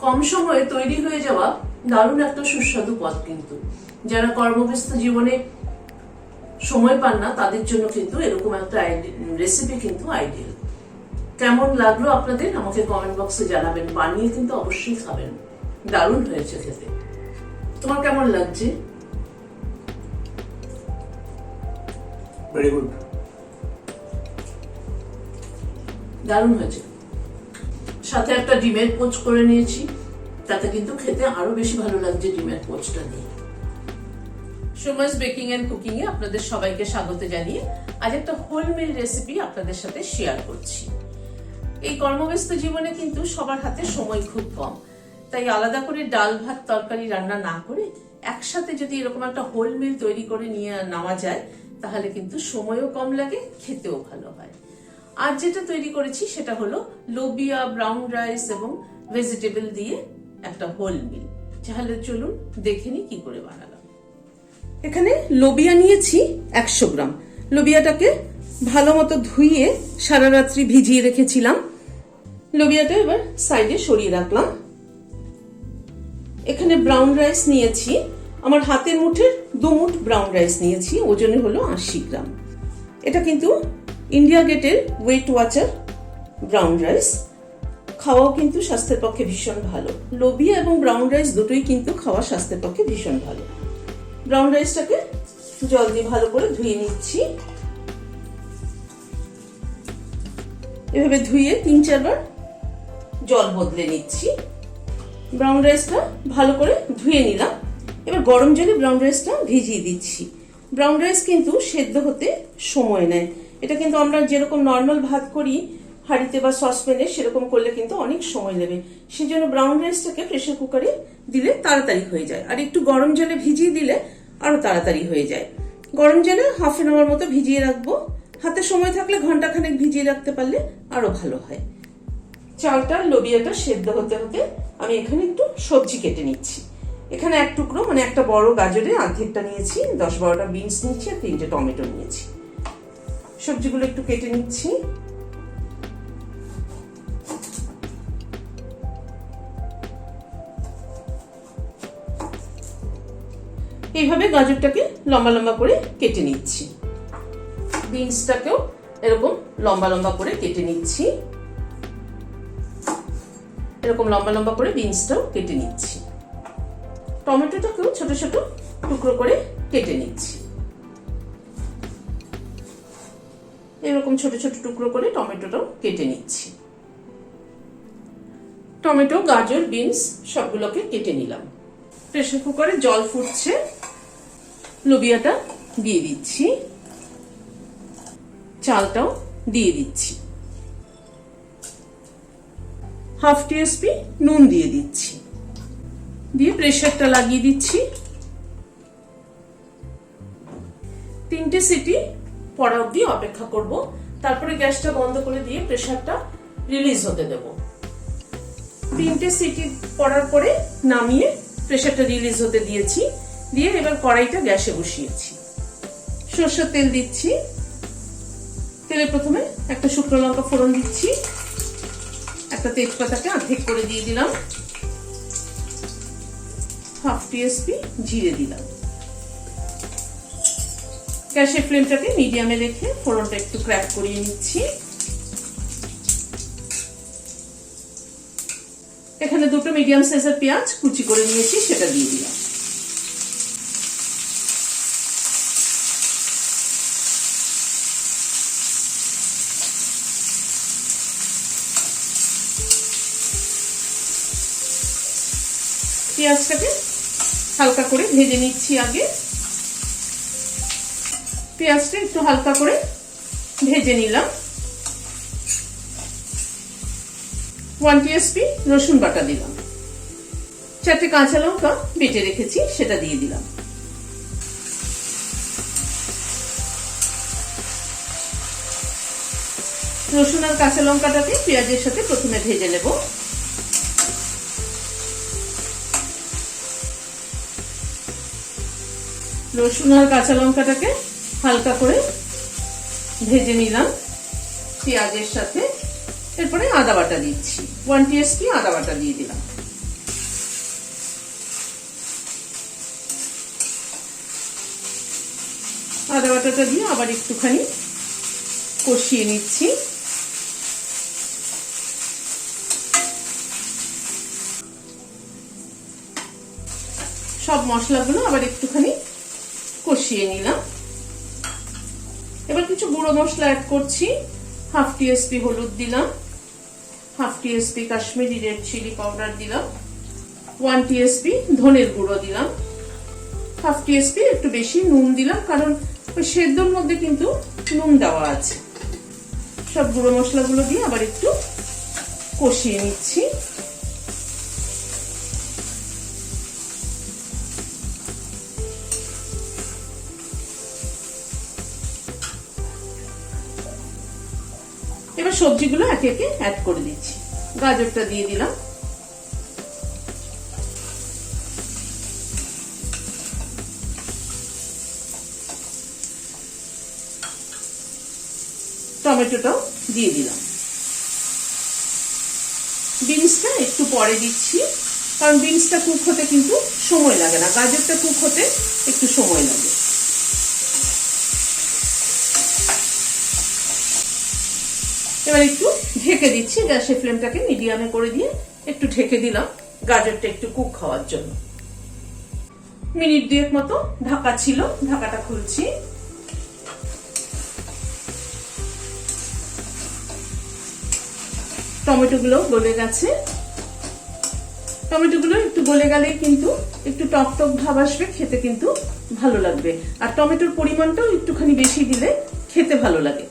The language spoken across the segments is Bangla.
কম সময়ে তৈরি হয়ে যাওয়া দারুণ একটা সুস্বাদু পদ কিন্তু যারা কর্মব্যস্ত জীবনে সময় পান না তাদের জন্য কিন্তু এরকম একটা রেসিপি কিন্তু আইডিয়াল। কেমন লাগলো আপনাদের আমাকে কমেন্ট বক্সে জানাবেন, বানিয়ে কিন্তু অবশ্যই খাবেন, দারুণ হয়েছে খেতে। তোমার কেমন লাগছে? ভেরি গুড, দারুণ হয়েছে। সাথে একটা ডিমের পোচ করে নিয়েছি, তাতে কিন্তু খেতে আরো বেশি ভালো লাগছে ডিমের পোচটা দিয়ে। সোমাস বেকিং এন্ড কুকিং এ আপনাদের সবাইকে স্বাগত জানিয়ে আজ একটা হোল মিল রেসিপি আপনাদের সাথে শেয়ার করছি। এই কর্মব্যস্ত জীবনে কিন্তু সবার হাতে সময় খুব কম, তাই আলাদা করে ডাল ভাত তরকারি রান্না না করে একসাথে যদি এরকম একটা হোল মিল তৈরি করে নিয়ে নেওয়া যায় তাহলে কিন্তু সময়ও কম লাগে, খেতেও ভালো হয়। আজ যেটা তৈরি করেছি সেটা হলো লোবিয়া, ব্রাউন রাইস এবং ভেজিটেবল দিয়ে একটা হোল মিল। তাহলে চলুন দেখে নি কি করে বানালাম। এখানে লোবিয়া নিয়েছি 100 গ্রাম। লোবিয়াটাকে ভালো মতো ধুইয়ে সারা রাত্রি ভিজিয়ে রেখেছিলাম। লোবিয়াটা এবার সাইডে সরিয়ে রাখলাম। এখানে ব্রাউন রাইস নিয়েছি, আমার হাতের মুঠের 2 মুঠ ব্রাউন রাইস নিয়েছি, ওজনে হলো 80 গ্রাম। এটা কিন্তু ইন্ডিয়া গেটের ওয়েট ওয়াচার ব্রাউন রাইস, খাওয়াও কিন্তু স্বাস্থ্যের পক্ষে ভীষণ ভালো। লোবিয়া এবং ব্রাউন রাইস দুটোই কিন্তু খাওয়া স্বাস্থ্যের পক্ষে ভীষণ ভালো। ব্রাউন রাইসটাকে জল দিয়ে ভালো করে ধুয়ে নিচ্ছি। এভাবে ধুয়ে 3-4 বার জল বদলে নিচ্ছি। ব্রাউন রাইসটা ভালো করে ধুয়ে নিলাম। এবার গরম জলে ব্রাউন রাইসটা ভিজিয়ে দিচ্ছি। ব্রাউন রাইস কিন্তু সেদ্ধ হতে সময় নেয়। এটা কিন্তু আমরা যেরকম নর্মাল ভাত করি হাঁড়িতে বা সসপ্যানে, সেরকম করলে কিন্তু অনেক সময় নেবে। সেজন্য ব্রাউন রাইসটাকে প্রেসার কুকারে দিলে তাড়াতাড়ি হয়ে যায়, আর একটু গরম জলে ভিজিয়ে দিলে আরো তাড়াতাড়ি হয়ে যায়। গরম জলে হাফ এন আওয়ার মতো ভিজিয়ে রাখবো। হাতে সময় থাকলে ঘন্টাখানেক ভিজিয়ে রাখতে পারলে আরো ভালো হয়। চালটা লোবিয়াটা সেদ্ধ হতে হতে আমি এখানে একটু সবজি কেটে নিচ্ছি। এখানে এক টুকরো মানে একটা বড় গাজরের অর্ধেকটা নিয়েছি, 10-12টা বিনস নিচ্ছি আর 3টে টমেটো নিয়েছি। সবজিগুলো একটু কেটে নিচ্ছি। এইভাবে গাজরটাকে লম্বা লম্বা করে কেটে নিচ্ছি। বিনসটাকেও এরকম লম্বা লম্বা করে কেটে নিচ্ছি। এরকম লম্বা লম্বা করে বিনসটাও কেটে নিচ্ছি। টমেটোটাকেও ছোট ছোট টুকরো করে কেটে নিচ্ছি। এরকম ছোট ছোট টুকরো করে টমেটোটাও কেটে নিচ্ছি। টমেটো, গাজর, বিনস সবগুলোকে কেটে নিলাম। প্রেসার কুকারে জল ফুটছে, লোবিয়াটা দিয়ে দিচ্ছি, চালটাও দিয়ে দিচ্ছি, হাফ টিস্পুন নুন দিয়ে দিচ্ছি, দিয়ে প্রেসারটা লাগিয়ে দিচ্ছি। 3টে সিটি পড়া অবধি অপেক্ষা করব, তারপরে গ্যাসটা বন্ধ করে দিয়ে প্রেসারটা রিলিজ হতে দেব। 3টে সিটি পড়ার পরে নামিয়ে প্রেসারটা রিলিজ হতে দিয়েছি। দিয়ে এবার কড়াইটা গ্যাসে বসিয়েছি। সরষের তেল দিচ্ছি। তেলে প্রথমে একটা শুকনো লঙ্কা ফোড়ন দিচ্ছি, একটা তেজপাতাকে অর্ধেক করে দিয়ে দিলাম, হাফ টিস্পুন জিরে দিলাম। গ্যাসের ফ্লেমটাকে মিডিয়ামে রেখে ফোড়নটা একটু ক্র্যাক করিয়ে নিচ্ছি। এখানে 2টো মিডিয়াম সাইজের পেঁয়াজ কুচি করে নিয়েছি, সেটা দিয়ে দিলাম। পেঁয়াজটাকে হালকা করে ভেজে নিচ্ছি। আগে পেঁয়াজটা একটু হালকা করে ভেজে নিলাম। 1 টিস্পুন রসুন বাটা দিলাম। 4টে কাঁচা লঙ্কা বেটে রেখেছি, সেটা দিয়ে দিলাম। রসুন আর কাঁচা লঙ্কাটাকে পেঁয়াজের সাথে প্রথমে ভেজে নেব। রসুন আর কাঁচা লঙ্কাটাকে হালকা করে ভেজে নিলাম পেঁয়াজের সাথে। এরপরে আদা বাটা দিচ্ছি, 1 টিস্পুন আদা বাটা দিয়ে দিলাম। আদা বাটাটা দিয়ে আবার একটুখানি কষিয়ে নিচ্ছি। সব মশলাগুলো আবার একটুখানি কষিয়ে নিলাম। এবার কিছু গুঁড়ো মশলা অ্যাড করছি। হাফ টিএসপি হলুদ দিলাম, half TSP Kashmiri red chilli powder দিলাম, 1 টিএসপি ধনের গুঁড়ো দিলাম, হাফ টিএসপি একটু বেশি নুন দিলাম, কারণ ওই সেদ্ধর মধ্যে কিন্তু নুন দেওয়া আছে। সব গুঁড়ো মশলাগুলো দিয়ে আবার একটু কষিয়ে নিচ্ছি। এবার সবজিগুলো একে একে অ্যাড করে দিচ্ছি। গাজরটা দিয়ে দিলাম, টমেটোটাও দিয়ে দিলাম। বিনসটা একটু পরে দিচ্ছি, কারণ বিনসটা কুক হতে কিন্তু সময় লাগে না, গাজরটা কুক হতে একটু সময় লাগে। এবার একটু ঢেকে দিচ্ছি, গ্যাসের ফ্লেমটাকে মিডিয়ামে করে দিয়ে একটু ঢেকে দিলাম গাজরটা একটু কুক হওয়ার জন্য। মিনিট 2 মতো ঢাকা ছিল, ঢাকাটা খুলছি। টমেটোগুলো গলে গেছে। টমেটোগুলো একটু গলে গেলেই কিন্তু একটু টক টক ভাব আসবে, খেতে কিন্তু ভালো লাগবে। আর টমেটোর পরিমাণটাও একটুখানি বেশি দিলে খেতে ভালো লাগে।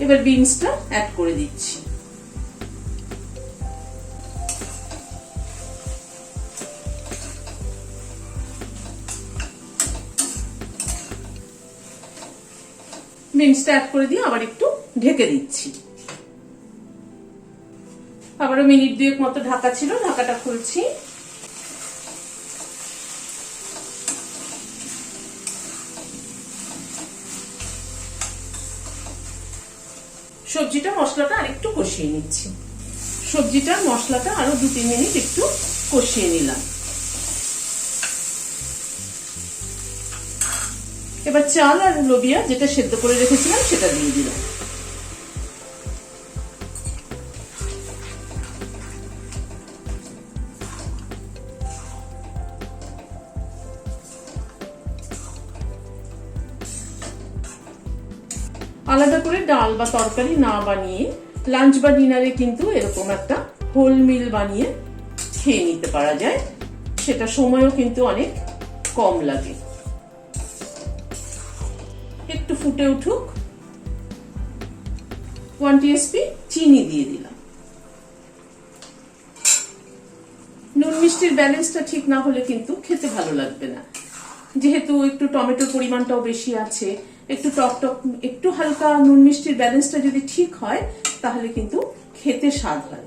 এবার বিনসটা অ্যাড করে দিচ্ছি। বিনসটা অ্যাড করে দিয়ে আবার একটু ঢেকে দিচ্ছি। আবারও মিনিট 2 মতো ঢাকা ছিল, ঢাকাটা খুলছি। সবজিটা মশলাটা আরেকটু কষিয়ে নিচ্ছি। সবজিটা মশলাটা আরো 2-3 মিনিট একটু কষিয়ে নিলাম। এবার চাল আর লোবিয়া যেটা সেদ্ধ করে রেখেছিলাম সেটা দিয়ে দিলাম। আলাদা করে ডাল বা তরকারি না বানিয়ে লাঞ্চ বা ডিনারে কিন্তু এরকম একটা হোল মিল বানিয়ে খেয়ে নিতে পারা যায়, সেটা সময়ও কিন্তু অনেক কম লাগে। একটু ফুটে উঠুক, 1 টিএসপি চিনি দিয়ে দিলাম। নুন মিষ্টির ব্যালেন্সটা ঠিক না হলে কিন্তু খেতে ভালো লাগবে না। যেহেতু একটু টমেটোর পরিমাণটাও বেশি আছে, একটু টক টক, একটু হালকা নুন মিষ্টির ব্যালেন্সটা যদি ঠিক হয় তাহলে কিন্তু খেতে স্বাদ হয়।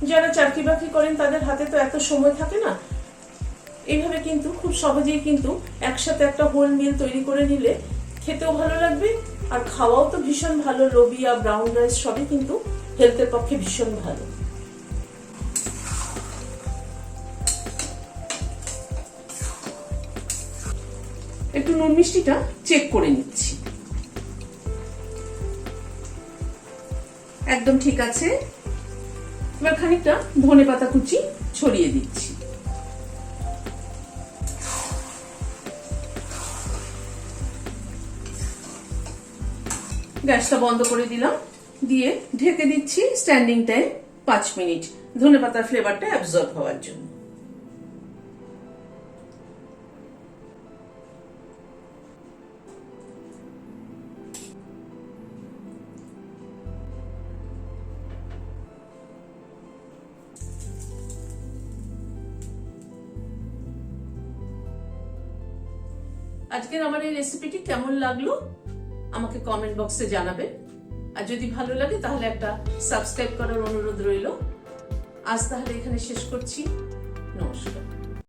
যারা চাকরি বাকরি করেন তাদের হাতে তো এত সময় থাকে না, এইভাবে কিন্তু খুব সহজেই কিন্তু একসাথে একটা হোল মিল তৈরি করে নিলে খেতেও ভালো লাগবে আর খাওয়াও তো ভীষণ ভালো। লোবিয়া, ব্রাউন রাইস সবই কিন্তু হেলথের পক্ষে ভীষণ ভালো। একটু নুন মিষ্টিটা চেক করে নিচ্ছি, একদম ঠিক আছে। এবার খানিকটা ধনেপাতা কুচি ছড়িয়ে দিচ্ছি। গ্যাসটা বন্ধ করে দিলাম, দিয়ে ঢেকে দিচ্ছি স্ট্যান্ডিং টাইম 5 মিনিট, ধনেপাতার ফ্লেভারটা অ্যাবজর্ব হওয়ার জন্য। আজকের আমার এই রেসিপিটি কেমন লাগলো আমাকে কমেন্ট বক্সে জানাবেন। আর যদি ভালো লাগে তাহলে একটা সাবস্ক্রাইব করার অনুরোধ রইল। আজ তাহলে এখানে শেষ করছি।